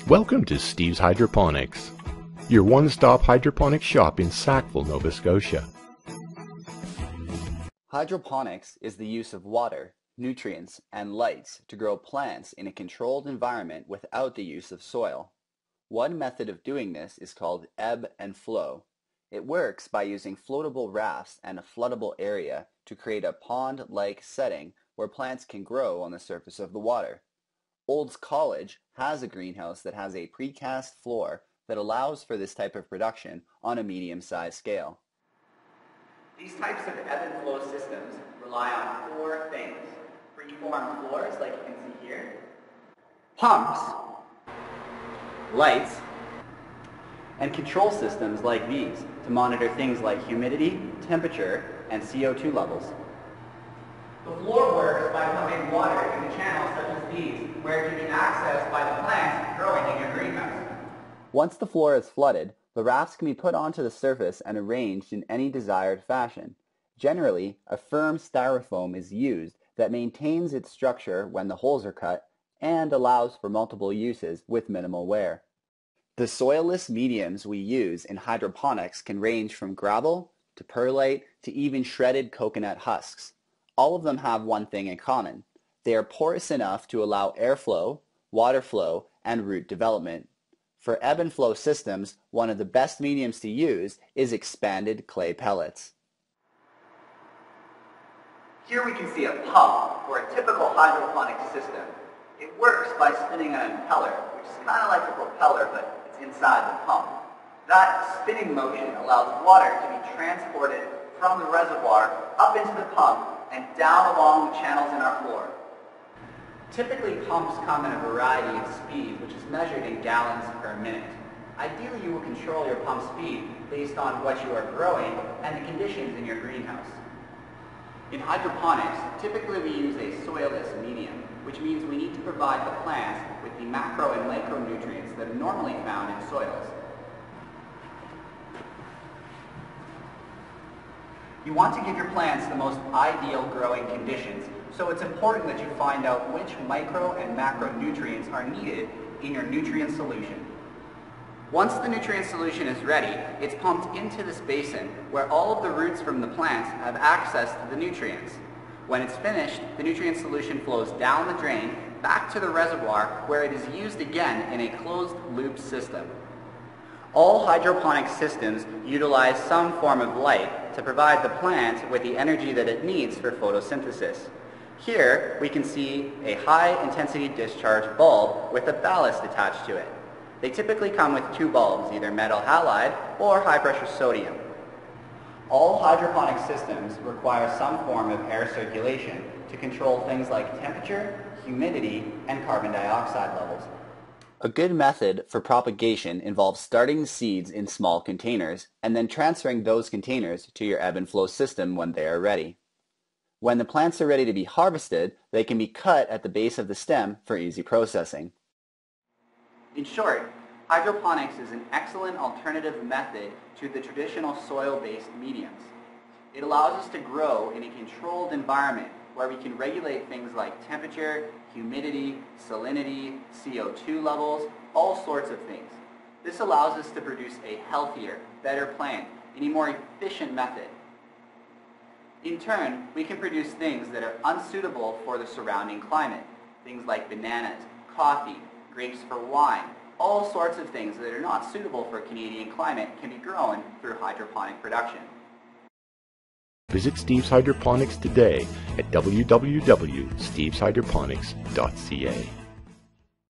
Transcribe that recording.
Welcome to Steve's Hydroponics, your one-stop hydroponics shop in Sackville, Nova Scotia. Hydroponics is the use of water, nutrients, and lights to grow plants in a controlled environment without the use of soil. One method of doing this is called ebb and flow. It works by using floatable rafts and a floodable area to create a pond-like setting where plants can grow on the surface of the water. Olds College has a greenhouse that has a precast floor that allows for this type of production on a medium-sized scale. These types of ebb and flow systems rely on four things: free-form floors like you can see here, pumps, lights, and control systems like these to monitor things like humidity, temperature, and CO2 levels. The floor works by pumping water into channels such as these, where it can be accessed by the plants growing in your greenhouse. Once the floor is flooded, the rafts can be put onto the surface and arranged in any desired fashion. Generally, a firm styrofoam is used that maintains its structure when the holes are cut and allows for multiple uses with minimal wear. The soilless mediums we use in hydroponics can range from gravel to perlite to even shredded coconut husks. All of them have one thing in common. They are porous enough to allow airflow, water flow, and root development. For ebb and flow systems, one of the best mediums to use is expanded clay pellets. Here we can see a pump for a typical hydroponic system. It works by spinning an impeller, which is kind of like a propeller, but it's inside the pump. That spinning motion allows water to be transported from the reservoir up into the pump and down along the channels in our floor. Typically, pumps come in a variety of speeds, which is measured in gallons per minute. Ideally, you will control your pump speed based on what you are growing and the conditions in your greenhouse. In hydroponics, typically we use a soilless medium, which means we need to provide the plants with the macro and micronutrients that are normally found in soils. You want to give your plants the most ideal growing conditions, so it's important that you find out which micro and macronutrients are needed in your nutrient solution. Once the nutrient solution is ready, it's pumped into this basin where all of the roots from the plants have access to the nutrients. When it's finished, the nutrient solution flows down the drain back to the reservoir where it is used again in a closed loop system. All hydroponic systems utilize some form of light to provide the plant with the energy that it needs for photosynthesis. Here we can see a high-intensity discharge bulb with a ballast attached to it. They typically come with two bulbs, either metal halide or high-pressure sodium. All hydroponic systems require some form of air circulation to control things like temperature, humidity, and carbon dioxide levels. A good method for propagation involves starting seeds in small containers and then transferring those containers to your ebb and flow system when they are ready. When the plants are ready to be harvested, they can be cut at the base of the stem for easy processing. In short, hydroponics is an excellent alternative method to the traditional soil-based mediums. It allows us to grow in a controlled environment where we can regulate things like temperature, humidity, salinity, CO2 levels, all sorts of things. This allows us to produce a healthier, better plant in a more efficient method. In turn, we can produce things that are unsuitable for the surrounding climate, things like bananas, coffee, grapes for wine. All sorts of things that are not suitable for a Canadian climate can be grown through hydroponic production. Visit Steve's Hydroponics today at www.steveshydroponics.ca.